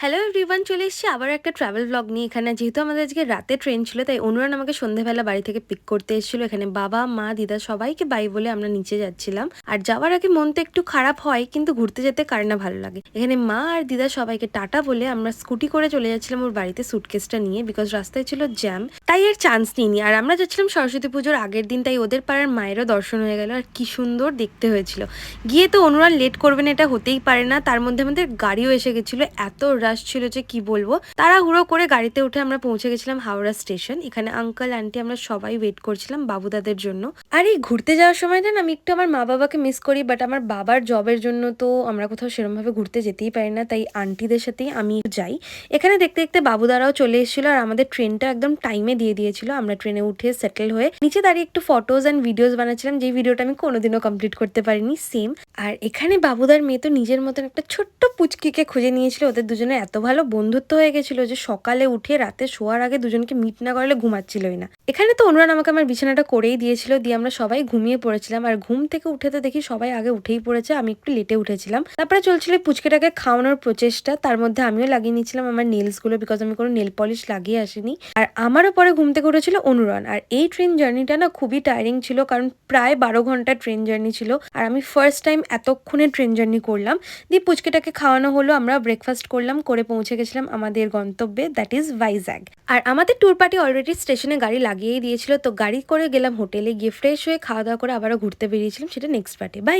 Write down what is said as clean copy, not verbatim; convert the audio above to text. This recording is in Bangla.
হ্যালো এভরিওয়ান, চলে এসেছি আবার একটা ট্রাভেল ব্লগ নিয়ে। এখানে যেহেতু আমাদের আজকে রাতে ট্রেন ছিল, তাই অনুরান আমাকে সন্ধ্যেবেলা বাড়ি থেকে পিক করতে এসেছিল। এখানে বাবা মা দিদা সবাইকে বাই বলে আমরা নিচে যাচ্ছিলাম। আর যাওয়ার আগে মন তো একটু খারাপ হয়, কিন্তু ঘুরতে যেতে কার না ভালো লাগে। এখানে মা আর দিদা সবাইকে টাটা বলে আমরা স্কুটি করে চলে যাচ্ছিলাম ওর বাড়িতে সুটকেসটা নিয়ে, বিকজ রাস্তায় ছিল জ্যাম, তাই এর চান্স নিইনি। আর আমরা যাচ্ছিলাম সরস্বতী পুজোর আগের দিন, তাই ওদের পাড়ার মায়েরও দর্শন হয়ে গেল। আর কি সুন্দর দেখতে হয়েছিল। গিয়ে তো অনুরান লেট করবে না, এটা হতেই পারে না। তার মধ্যে আমাদের গাড়িও এসে গেছিলো, এত রাশ ছিল যে কি বলবো। তাড়াহুড়ো করে গাড়িতে উঠে আমরা পৌঁছে গেছিলাম হাওড়া স্টেশন। এখানে আঙ্কেল আন্টি আমরা সবাই ওয়েট করছিলাম বাবুদাদের জন্য। আর এই ঘুরতে যাওয়ার সময় না আমি একটু আমার মা বাবাকে মিস করি, বাট আমার বাবার জবের জন্য তো আমরা কোথাও সেরকমভাবে ঘুরতে যেতেই পারি না, তাই আন্টিদের সাথেই আমি যাই। এখানে দেখতে দেখতে বাবুদারাও চলে এসেছিলো, আর আমাদের ট্রেনটা একদম টাইমে দিয়ে দিয়েছিল। আমরা ট্রেনে উঠে সেটেল হয়ে নিচে দাঁড়িয়ে একটু ফটোজ অ্যান্ড ভিডিওস বানাচ্ছিলাম, যেই ভিডিওটা আমি কোনোদিনও কমপ্লিট করতে পারিনি সেম। আর এখানে বাবুদার মেয়ে তো নিজের মতন একটা ছোট্ট পুচকিকে খুঁজে নিয়েছিল। ওদের দুজনের এত ভালো বন্ধুত্ব হয়ে গেছিল যে সকালে উঠে রাতে শোয়ার আগে দুজনকে মিট না করলে ঘুমাচ্ছিলই না। এখানে তো অনুরান আমাকে আমার বিছানাটা করেই দিয়েছিল, দিয়ে আমরা সবাই ঘুমিয়ে পড়েছিলাম। আর ঘুম থেকে উঠে তো দেখি সবাই আগে উঠেই পড়েছে, আমি একটু লেটে উঠেছিলাম। তারপরে চলছিল পুচকিটাকে খাওয়ানোর প্রচেষ্টা, তার মধ্যে আমিও লাগিয়ে নিচ্ছিলাম আমার নেলস গুলো, বিকজ আমি কোনো নেল পলিশ লাগিয়ে আসিনি। আর আমারও পরে ঘুম থেকে উঠেছিল অনুরান। আর এই ট্রেন জার্নিটা না খুবই টায়ারিং ছিল, কারণ প্রায় 12 ঘন্টা ট্রেন জার্নি ছিল। আর আমি ফার্স্ট টাইম এতক্ষণে ট্রেন জার্নি করলাম। দিয়ে পুচকিটাকে খাওয়ানো হলো, আমরা ব্রেকফাস্ট করলাম, করে পৌঁছে গেছিলাম আমাদের গন্তব্যে, দ্যাট ইজ ভাইজ্যাগ। আর আমাদের ট্যুর পার্টি অলরেডি স্টেশনে গাড়ি লাগিয়েই দিয়েছিল, তো গাড়ি করে গেলাম হোটেলে, গিয়ে ফ্রেশ হয়ে খাওয়া দাওয়া করে আবারও ঘুরতে বেরিয়েছিলাম। সেটা নেক্সট পার্টি। বাই।